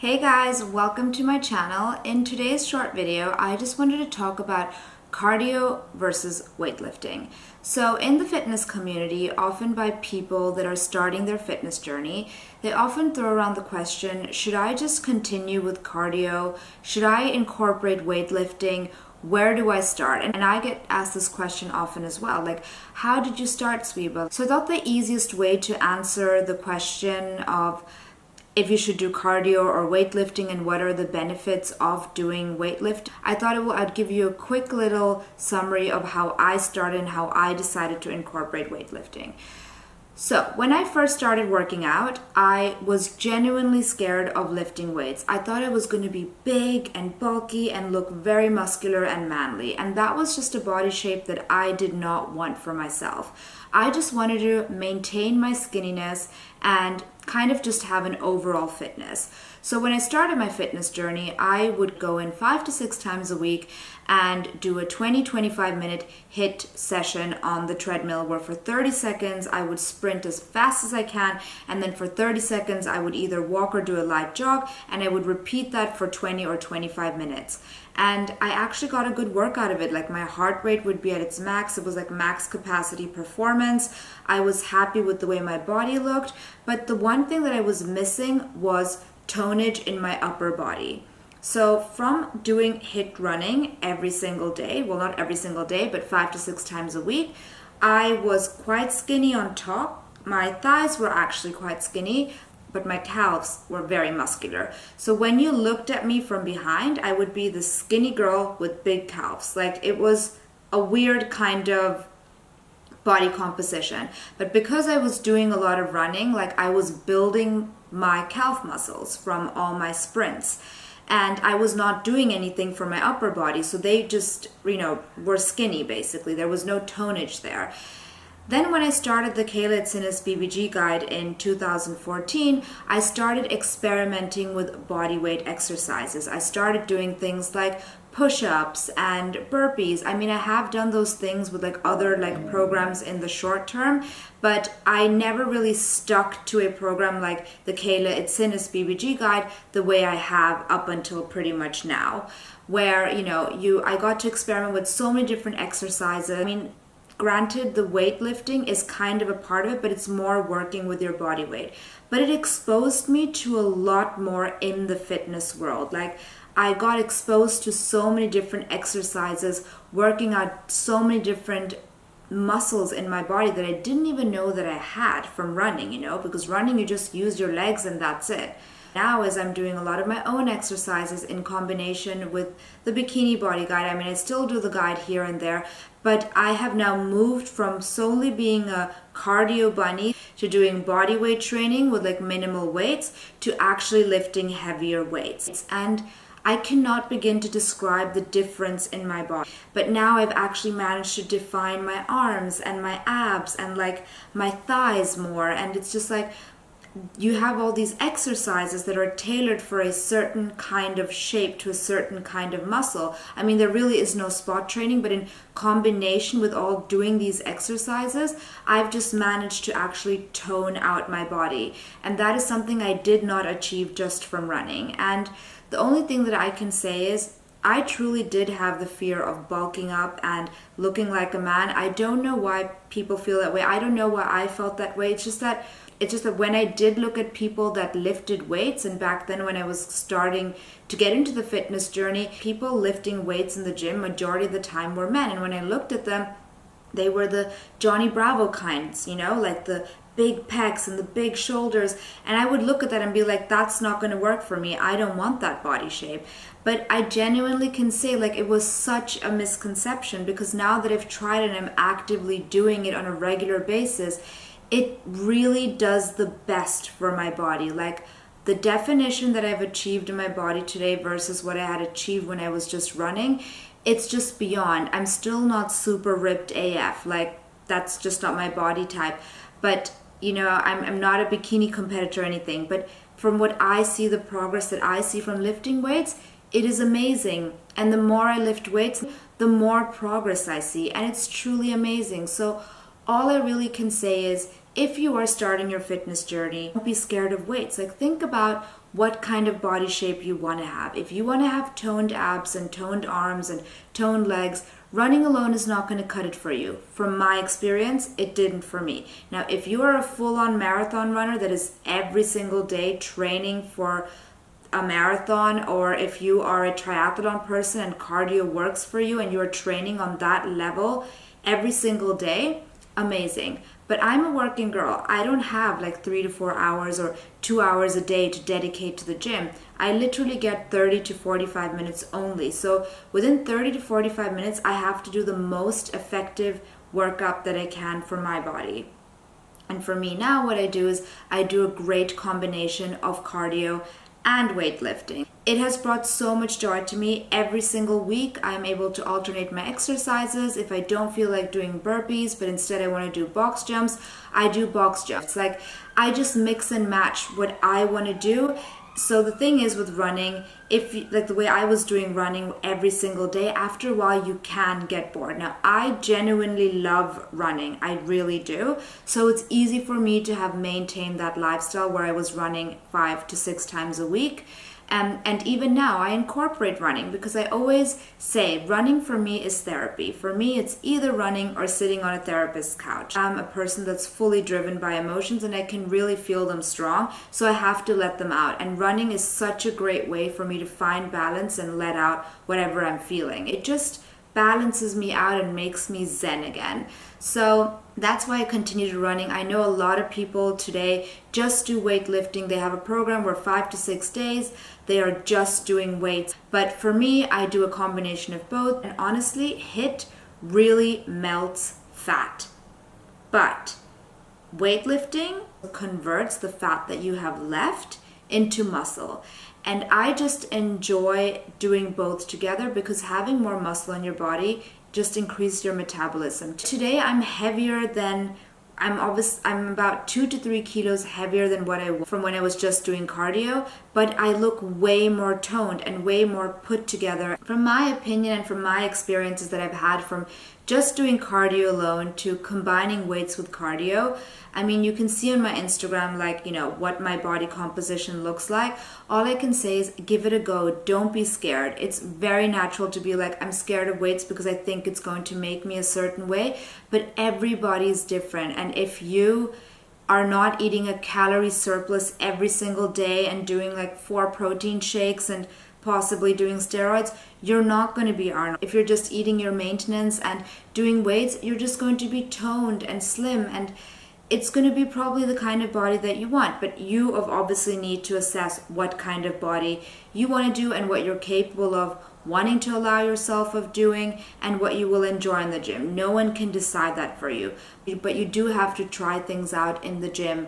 Hey guys, welcome to my channel. In today's short video, I just wanted to talk about cardio versus weightlifting. So in the fitness community, often by people that are starting their fitness journey, they often throw around the question, should I just continue with cardio? Should I incorporate weightlifting? Where do I start? And I get asked this question often as well, like, how did you start, Sweeba? So I thought the easiest way to answer the question of if you should do cardio or weightlifting and what are the benefits of doing weightlifting, I thought I'd give you a quick little summary of how I started and how I decided to incorporate weightlifting. So when I first started working out, I was genuinely scared of lifting weights. I thought I was going to be big and bulky and look very muscular and manly. And that was just a body shape that I did not want for myself. I just wanted to maintain my skinniness and kind of just have an overall fitness. So when I started my fitness journey, I would go in 5 to 6 times a week and do a 20-25 minute HIIT session on the treadmill where for 30 seconds I would sprint as fast as I can, and then for 30 seconds I would either walk or do a light jog, and I would repeat that for 20 or 25 minutes. And I actually got a good workout of it. Like, my heart rate would be at its max. It was like max capacity performance. I was happy with the way my body looked, but the one thing that I was missing was tonnage in my upper body. So from doing HIIT running every single day, well, not every single day, but 5 to 6 times a week, I was quite skinny on top. My thighs were actually quite skinny, but my calves were very muscular. So when you looked at me from behind, I would be the skinny girl with big calves. Like, it was a weird kind of body composition. But because I was doing a lot of running, like, I was building my calf muscles from all my sprints. And I was not doing anything for my upper body. So they just, were skinny basically. There was no tonnage there. Then when I started the HIIT BBG guide in 2014, I started experimenting with body weight exercises. I started doing things like push-ups and burpees. I mean, I have done those things with other programs in the short term, but I never really stuck to a program like the HIIT BBG guide the way I have up until pretty much now, where I got to experiment with so many different exercises. I mean, granted, the weightlifting is kind of a part of it, but it's more working with your body weight. But it exposed me to a lot more in the fitness world. Like, I got exposed to so many different exercises, working out so many different muscles in my body that I didn't even know that I had from running, because running, you just use your legs and that's it. Now, as I'm doing a lot of my own exercises in combination with the bikini body guide, I mean, I still do the guide here and there, but I have now moved from solely being a cardio bunny to doing body weight training with minimal weights to actually lifting heavier weights. And I cannot begin to describe the difference in my body. But now I've actually managed to define my arms and my abs and my thighs more. And it's just you have all these exercises that are tailored for a certain kind of shape to a certain kind of muscle. I mean, there really is no spot training, but in combination with all doing these exercises, I've just managed to actually tone out my body. And that is something I did not achieve just from running. And the only thing that I can say is I truly did have the fear of bulking up and looking like a man. I don't know why people feel that way. I don't know why I felt that way. It's just that when I did look at people that lifted weights, and back then when I was starting to get into the fitness journey, people lifting weights in the gym, majority of the time were men. And when I looked at them, they were the Johnny Bravo kinds, like the big pecs and the big shoulders. And I would look at that and be like, that's not going to work for me. I don't want that body shape. But I genuinely can say it was such a misconception, because now that I've tried and I'm actively doing it on a regular basis, it really does the best for my body. The definition that I've achieved in my body today versus what I had achieved when I was just running, it's just beyond. I'm still not super ripped AF. That's just not my body type. But, I'm not a bikini competitor or anything. But from what I see, the progress that I see from lifting weights, it is amazing. And the more I lift weights, the more progress I see. And it's truly amazing. So all I really can say is, if you are starting your fitness journey, don't be scared of weights. Think about what kind of body shape you want to have. If you want to have toned abs and toned arms and toned legs, running alone is not going to cut it for you. From my experience, it didn't for me. Now, if you are a full-on marathon runner that is every single day training for a marathon, or if you are a triathlon person and cardio works for you and you're training on that level every single day, amazing. But I'm a working girl. I don't have like 3 to 4 hours or 2 hours a day to dedicate to the gym. I literally get 30 to 45 minutes only. So within 30 to 45 minutes, I have to do the most effective workup that I can for my body. And for me now, what I do is I do a great combination of cardio and weightlifting. It has brought so much joy to me. Every single week I'm able to alternate my exercises. If I don't feel like doing burpees but instead I want to do box jumps, I do box jumps. Like, I just mix and match what I want to do. So the thing is with running, if you, like the way I was doing running every single day, after a while you can get bored. Now, I genuinely love running. I really do. So it's easy for me to have maintained that lifestyle where I was running 5 to 6 times a week. And even now I incorporate running because I always say running for me is therapy. For me, it's either running or sitting on a therapist's couch. I'm a person that's fully driven by emotions and I can really feel them strong. So I have to let them out. And running is such a great way for me to find balance and let out whatever I'm feeling. It just balances me out and makes me zen again. So that's why I continue to running. I know a lot of people today just do weightlifting. They have a program where 5 to 6 days they are just doing weights. But for me, I do a combination of both. And honestly, HIIT really melts fat. But weightlifting converts the fat that you have left into muscle. And I just enjoy doing both together because having more muscle in your body just increases your metabolism. Today I'm heavier than I'm about 2 to 3 kilos heavier than what I was from when I was just doing cardio, but I look way more toned and way more put together. From my opinion and from my experiences that I've had from just doing cardio alone to combining weights with cardio, I mean, you can see on my Instagram, like, what my body composition looks like. All I can say is give it a go. Don't be scared. It's very natural to be like, I'm scared of weights because I think it's going to make me a certain way, but everybody is different. And if you are not eating a calorie surplus every single day and doing like 4 protein shakes and possibly doing steroids, you're not going to be Arnold. If you're just eating your maintenance and doing weights, you're just going to be toned and slim, and it's going to be probably the kind of body that you want. But you obviously need to assess what kind of body you want to do and what you're capable of wanting to allow yourself of doing and what you will enjoy in the gym. No one can decide that for you, but you do have to try things out in the gym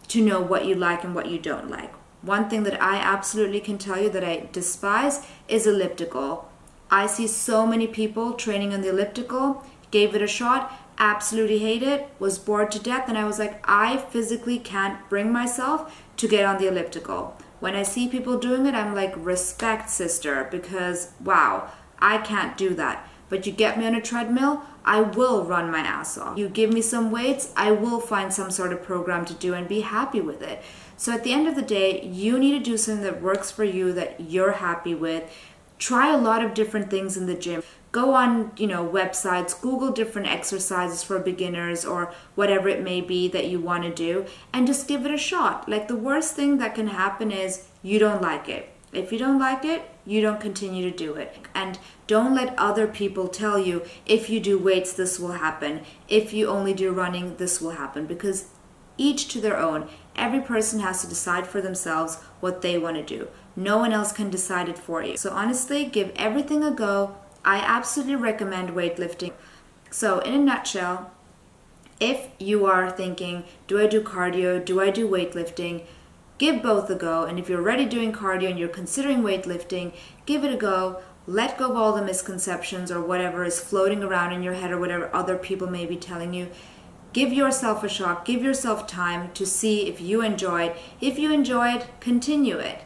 to know what you like and what you don't like. One thing that I absolutely can tell you that I despise is elliptical. I see so many people training on the elliptical, gave it a shot, absolutely hate it, was bored to death, and I was like, I physically can't bring myself to get on the elliptical. When I see people doing it, I'm like, respect, sister, because wow, I can't do that. But you get me on a treadmill, I will run my ass off. You give me some weights, I will find some sort of program to do and be happy with it. So at the end of the day, you need to do something that works for you, that you're happy with. Try a lot of different things in the gym. Go on, websites, Google different exercises for beginners or whatever it may be that you want to do, and just give it a shot. Like, the worst thing that can happen is you don't like it. If you don't like it, you don't continue to do it. And don't let other people tell you, if you do weights, this will happen. If you only do running, this will happen. Because each to their own. Every person has to decide for themselves what they want to do. No one else can decide it for you. So honestly, give everything a go. I absolutely recommend weightlifting. So in a nutshell, if you are thinking, do I do cardio? Do I do weightlifting? Give both a go. And if you're already doing cardio and you're considering weightlifting, give it a go. Let go of all the misconceptions or whatever is floating around in your head or whatever other people may be telling you. Give yourself a shot. Give yourself time to see if you enjoy it. If you enjoy it, continue it.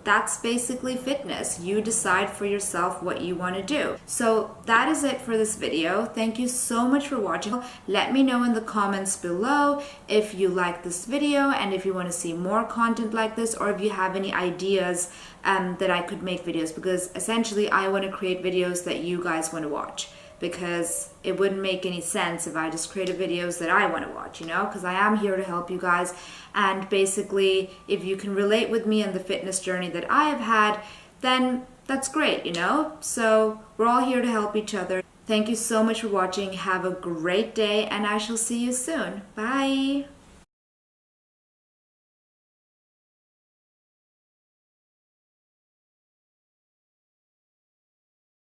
that's basically fitness. You decide for yourself what you want to do. So that is it for this video. Thank you so much for watching. Let me know in the comments below if you like this video and if you want to see more content like this, or if you have any ideas that I could make videos, because essentially I want to create videos that you guys want to watch, because it wouldn't make any sense if I just created videos that I want to watch, because I am here to help you guys. And basically, if you can relate with me on the fitness journey that I have had, then that's great, So we're all here to help each other. Thank you so much for watching. Have a great day, and I shall see you soon. Bye.